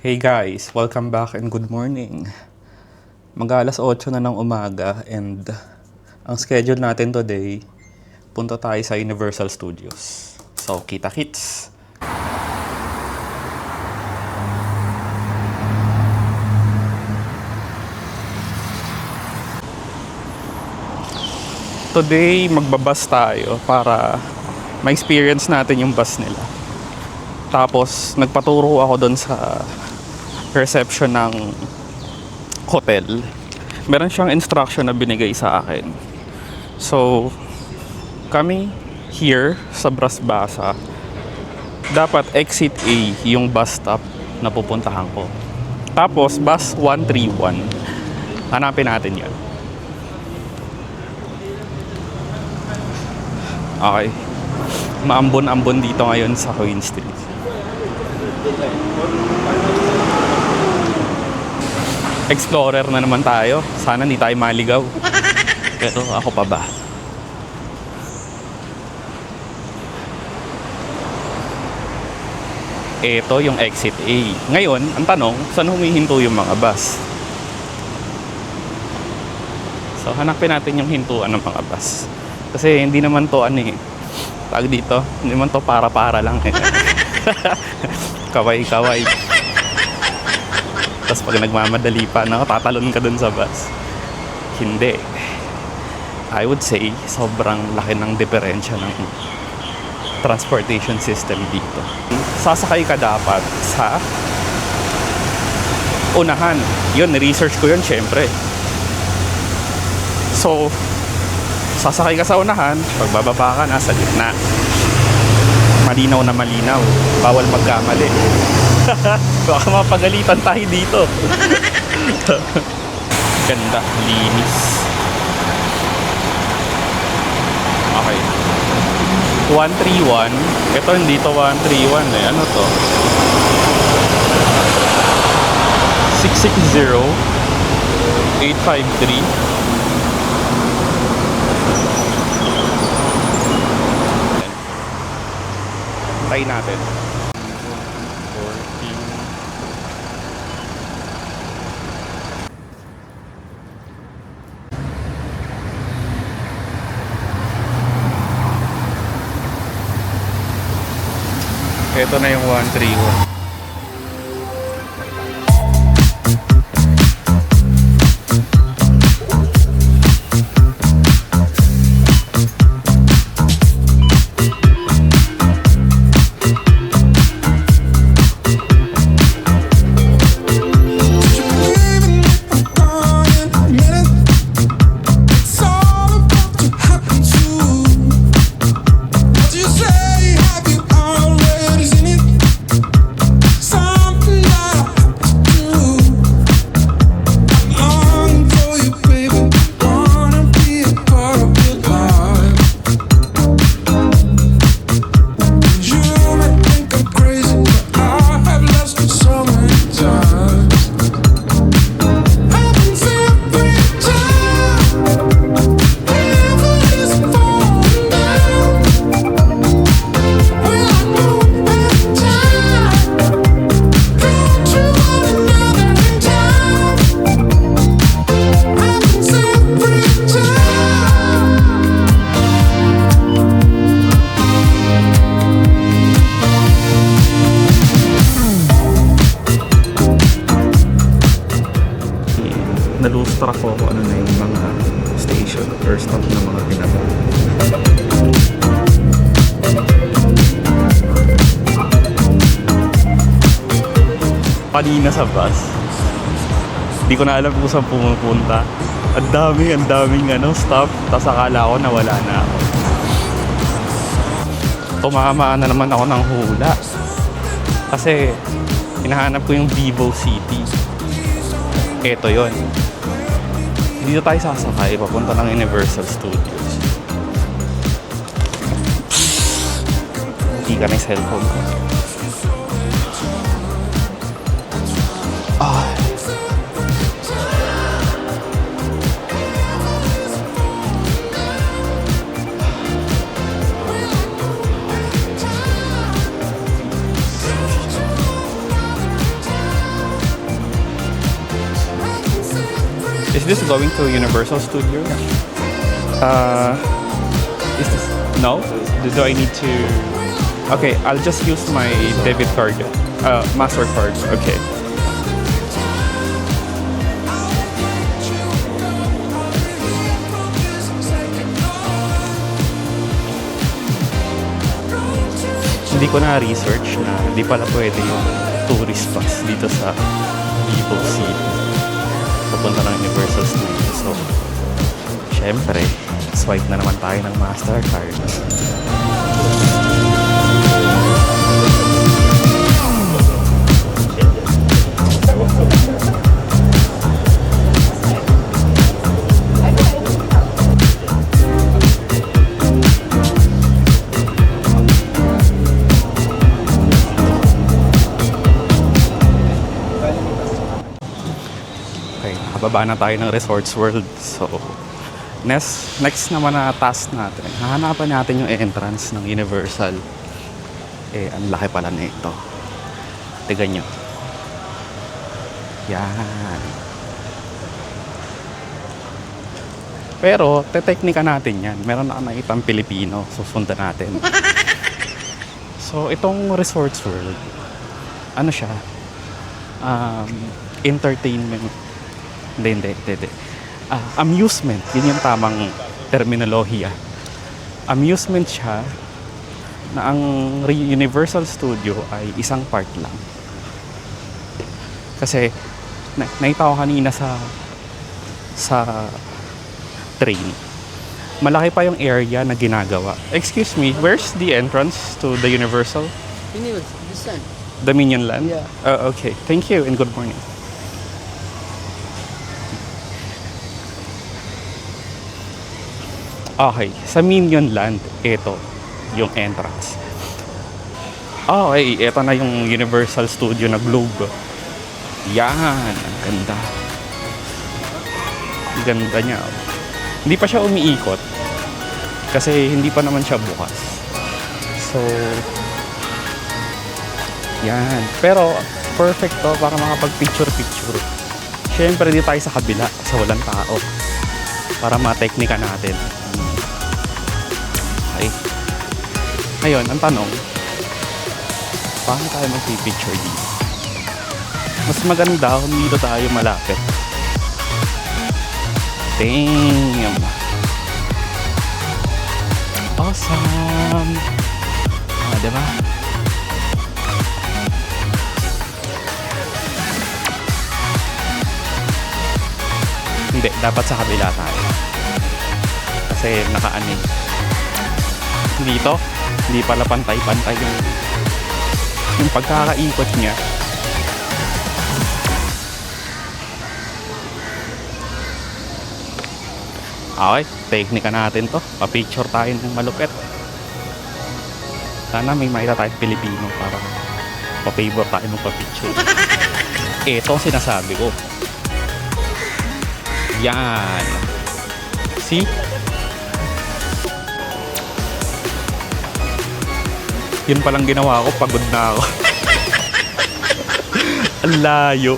Hey guys, welcome back and good morning. Mag-alas 8 na ng umaga and ang schedule natin today, punta tayo sa Universal Studios. So, kita-kits! Today, magbabas tayo para ma-experience natin yung bus nila. Tapos, nagpaturo ako doon sa reception ng hotel. Meron siyang instruction na binigay sa akin. So, kami here sa Brasbasa, dapat exit A yung bus stop na pupuntahan ko. Tapos, bus 131. Hanapin natin yan. Okay. Maambon-ambon dito ngayon sa Queen Street. Explorer na naman tayo. Sana hindi tayo maligaw. Pero ako pa ba? Ito yung exit A. Ngayon, ang tanong, saan humihinto yung mga bus? So, hanapin natin yung hintuan ng mga bus. Kasi hindi naman to tag dito, hindi naman to para-para lang Kaway-kaway. Tapos pag nagmamadali pa, tatalon ka dun sa bus. Hindi. I would say, sobrang laki ng diferensya ng transportation system dito. Sasakay ka dapat sa unahan. Yun, research ko yun syempre. So, sasakay ka sa unahan, pagbababa ka, nasa gitna. Malinaw na malinaw. Bawal magkamali. Baka mapagalitan tayo dito. Ganda, linis. Okay. 131. Ito hindi to 131 eh. Ano to? 660 853. Try natin. 14. Ito na yung 131. Nalustra ko kung ano na yung mga station or stop ng mga pinagawa. Kanina sa bus, hindi ko na alam kung saan pumupunta. Ang daming stop. Tapos akala ko nawala na ako. Tumama na naman ako ng hula. Kasi hinahanap ko yung Vivo City. Ito yon. Dito tayo sasakay papunta ng Universal Studios. Hindi ka na yung cellphone ko. Is this going to Universal Studios? Is this no? Do I need to? Okay, I'll just use my debit card. Mastercard. Okay. Hindi ko na-research na hindi pala pwede yung tourist pass dito sa Vivo City papunta ng Universal Studios. So, syempre, swipe na naman tayo ng Mastercard. Okay, nakababa na tayo ng Resorts World. So, next naman na task natin, hahanapan natin yung entrance ng Universal. Ang laki pala na ito. Tignan nyo. Yan. Pero, teteknika natin yan. Meron na nakitang Pilipino. Susundan natin. So, itong Resorts World, ano siya? Entertainment. Hindi. Amusement. Yun yung tamang terminolohiya. Amusement siya na ang Universal Studio ay isang part lang. Kasi nakita ko kanina sa train. Malaki pa yung area na ginagawa. Excuse me, where's the entrance to the Universal? This one. Dominion Land? Yeah. Okay. Thank you and good morning. Okay, sa Minion Land, ito yung entrance. Okay, ito na yung Universal Studio na globe. Yan, ang ganda. Ang ganda niya. Hindi pa siya umiikot kasi hindi pa naman siya bukas. So, yan. Pero, perfect to para makapag-picture-picture. Siyempre, dito tayo sa kabila sa walang tao para mateknika natin. Okay. Ngayon, ang tanong, paano tayo mag-picture dito? Mas maganda kung dito tayo malapit. Damn! Awesome! Diba? Hindi, dapat sa kabila tayo. Kasi nakaanin. Dito, hindi pala pantay-pantay yung pagkakaikot niya. Okay, teknika natin to. Pa-picture tayo ng malupit. Sana may makita tayong Pilipino para pa-favor tayo ng pa-picture. Ito sinasabi ko. Yan. See? Yun palang ginawa ko, pagod na ako. Ang layo.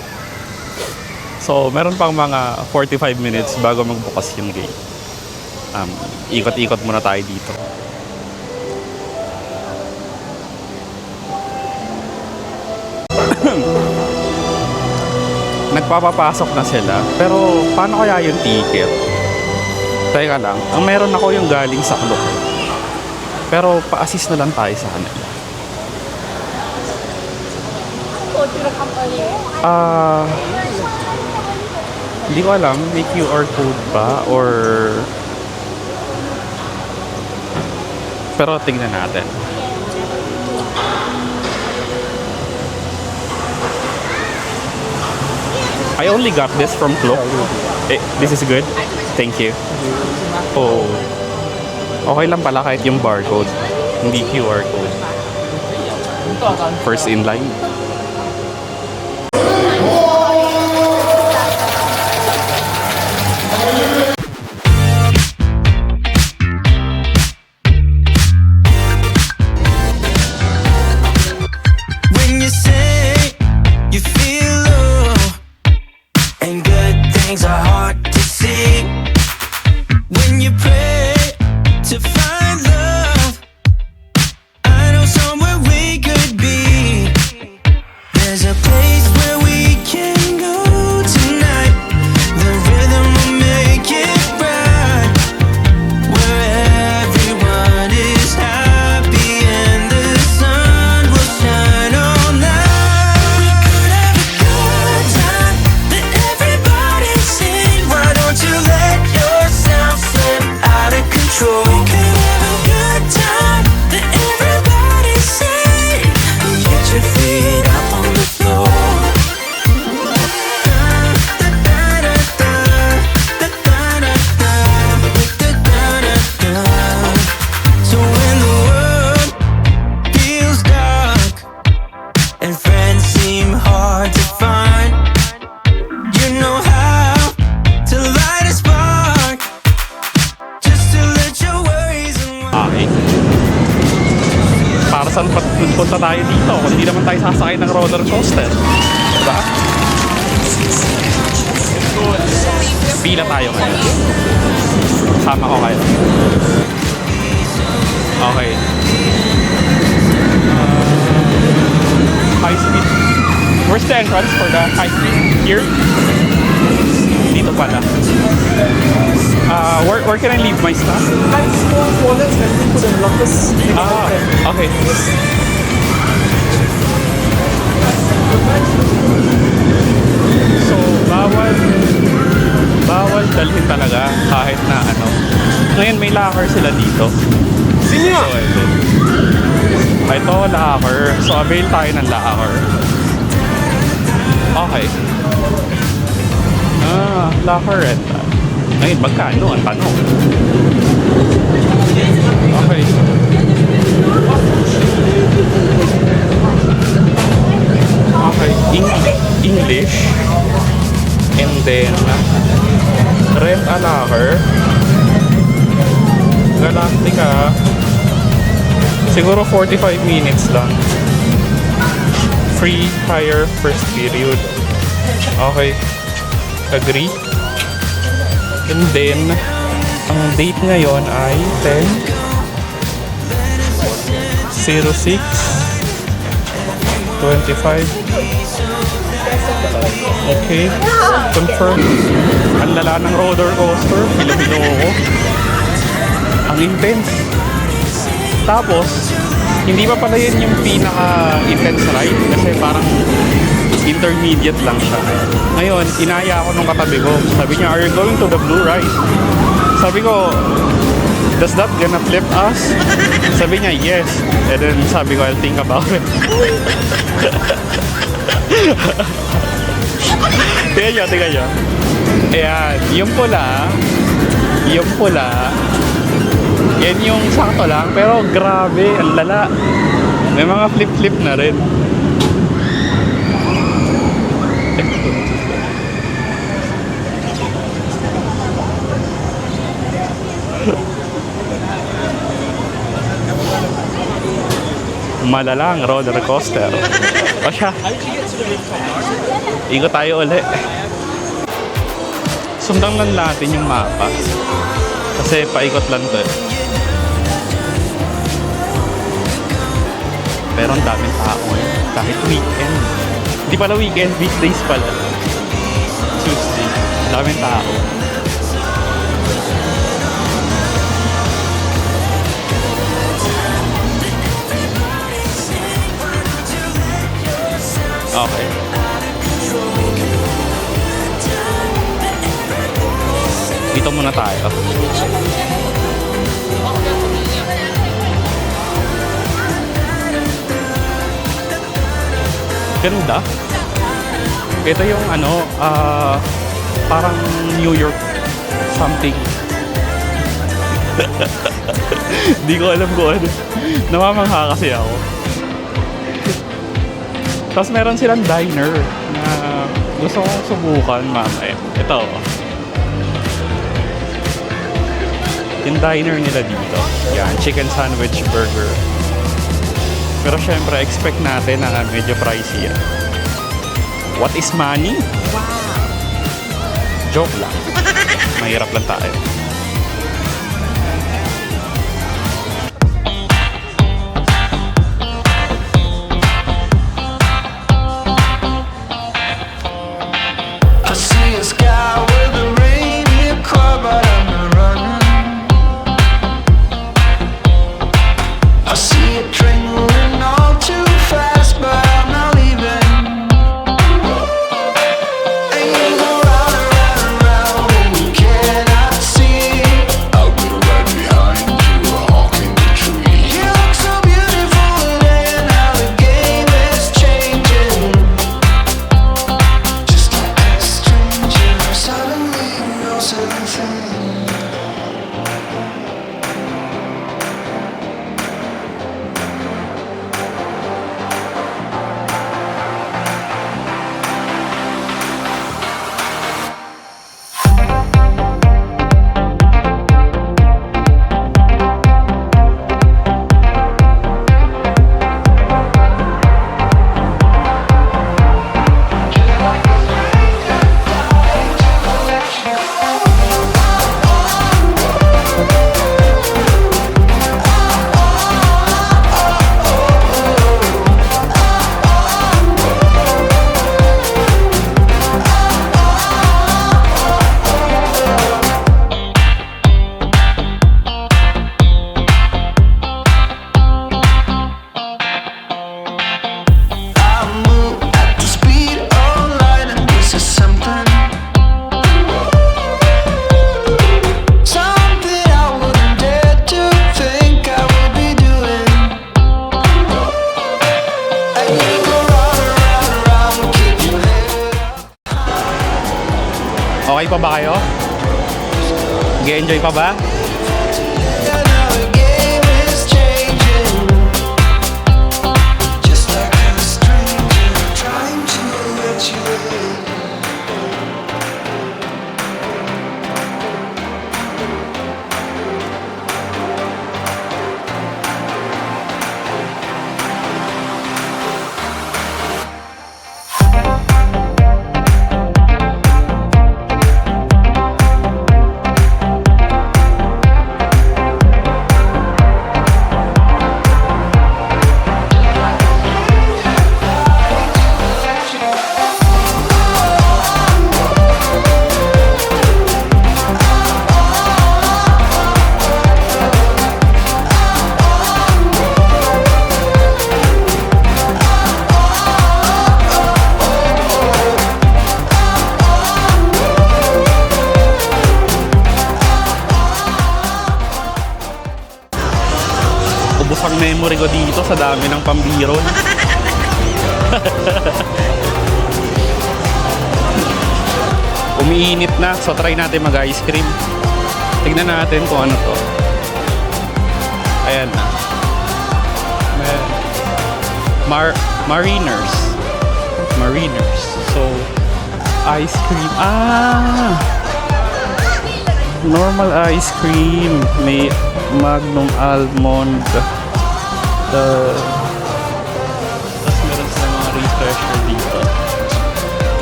So, meron pang mga 45 minutes bago magbukas yung gate. Ikot-ikot muna tayo dito. Nagpapapasok na sila. Pero, paano kaya yung ticket? Teka lang. Ang meron ako yung galing sa Clock. Pero pa-assist na lang tayo sa kanila. Hindi ko alam, may QR code ba or pero tingnan natin. I only got this from Clock. This is good? Thank you. Oh. Okay lang pala kahit yung barcode, hindi QR code. First in line. When you say you feel low and good things are hard to saan punta tayo dito kung hindi naman tayo sasakay ng roller coaster. Diba? Pila tayo ngayon. Sama ko kayo. Okay. High speed. Where's the entrance for the high speed? Here? Dito pala. Where can I leave my stuff? And small wallets and we put in lockers. Okay. So, bawal dalhin talaga kahit na ano. Ngayon may locker sila dito. Senior! So, ito locker. So, avail tayo ng locker. Okay. Locker rental. Ngayon, magkano? Ang tanong. Okay. Okay. English. And then, rent a locker. Galactica. Siguro 45 minutes lang. Free hire first period. Okay. Agree. And then, ang date ngayon ay 10/06/25. Okay. Confirm. Ang lala ng roller coaster. Bilo-bilo ako. Ang intense. Tapos, hindi pa pala yun yung pinaka-intense ride kasi parang intermediate lang siya. Ngayon, inaya ako nung katabi ko. Sabi niya, are you going to the blue ride? Sabi ko, does that gonna flip us? Sabi niya, yes. And then sabi ko, I'll think about it. Tingnan nyo. Ayan, yung pula, yan yung sakto lang, pero grabe, ang lala. May mga flip-flip na rin. Malalang roller coaster. O siya. Ikot tayo uli. Sundan lang natin yung mapa. Kasi paikot lang to. Pero ang daming tao eh. Kahit weekend. Hindi pala weekend, weekdays pala. Tuesday. Daming tao. Okay. Dito muna tayo. Ganda. Ito yung ano, parang New York something. Di ko alam kung ano. Namamangha kasi ako. Tapos meron silang diner na gusto kong subukan mamaya. Ito. Yung diner nila dito. Yan, chicken sandwich burger. Pero syempre, expect natin na medyo pricey yan. What is money? Wow! Joke lang. Mahirap lang tayo. See Okay pa ba kayo? Nag-enjoy pa ba? Ubus ang memory ko dito sa dami ng pambiro. Umiinit na, so try natin mag-ice cream. Tignan natin kung ano to. Ayan na. Mariners. So, ice cream. Normal ice cream. May Magnum Almond. Tapos meron sa mga refresher dito.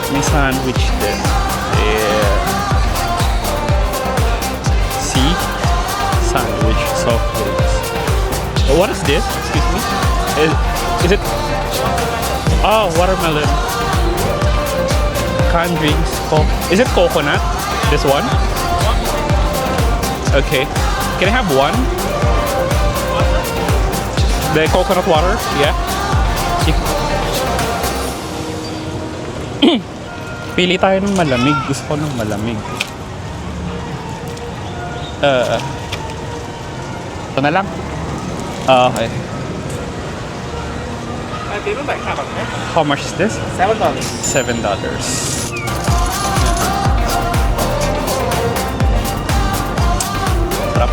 May sandwich din. Yeah. See? Sandwich, soft drinks. Oh, what is this? Excuse me? Is it? Oh, watermelon. Canned drinks. Is it coconut? This one? Okay. Can I have one? The coconut water? Yeah. Pili tayo ng malamig. Gusto ko ng malamig. Ito na lang. Okay. How much is this? $7. $7. Sarap.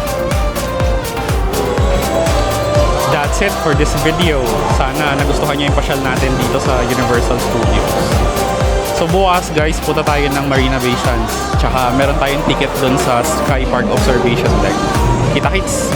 That's it for this video. Sana nagustuhan niyo yung pasyal natin dito sa Universal Studios. So bukas guys, punta tayo ng Marina Bay Sands. Tsaka meron tayong ticket dun sa Sky Park Observation Deck. Kita-kits!